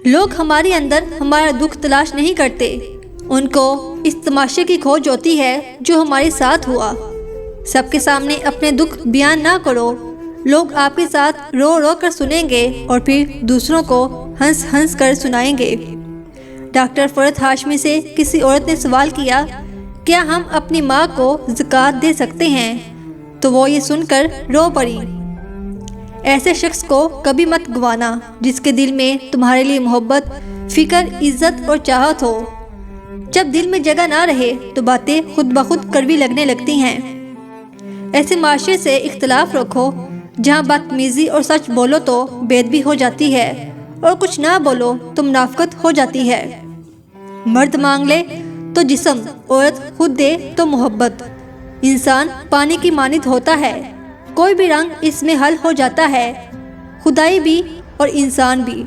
لوگ ہمارے اندر ہمارا دکھ تلاش نہیں کرتے، ان کو اس تماشے کی کھوج ہوتی ہے جو ہمارے ساتھ ہوا۔ سب کے سامنے اپنے دکھ بیان نہ کرو، لوگ آپ کے ساتھ رو رو کر سنیں گے اور پھر دوسروں کو ہنس ہنس کر سنائیں گے۔ ڈاکٹر فرحت ہاشمی سے کسی عورت نے سوال کیا، کیا ہم اپنی ماں کو زکوٰۃ دے سکتے ہیں؟ تو وہ یہ سن کر رو پڑی۔ ایسے شخص کو کبھی مت گوانا جس کے دل میں تمہارے لیے محبت، فکر، عزت اور چاہت ہو۔ جب دل میں جگہ نہ رہے تو باتیں خود بخود کڑوی لگنے لگتی ہیں۔ ایسے معاشرے سے اختلاف رکھو جہاں بدتمیزی اور سچ بولو تو بے ادبی ہو جاتی ہے اور کچھ نہ بولو تو منافقت ہو جاتی ہے۔ مرد مانگ لے تو جسم، عورت خود دے تو محبت۔ انسان پانی کی مانند ہوتا ہے، کوئی بھی رنگ اس میں حل ہو جاتا ہے، خدائی بھی اور انسان بھی۔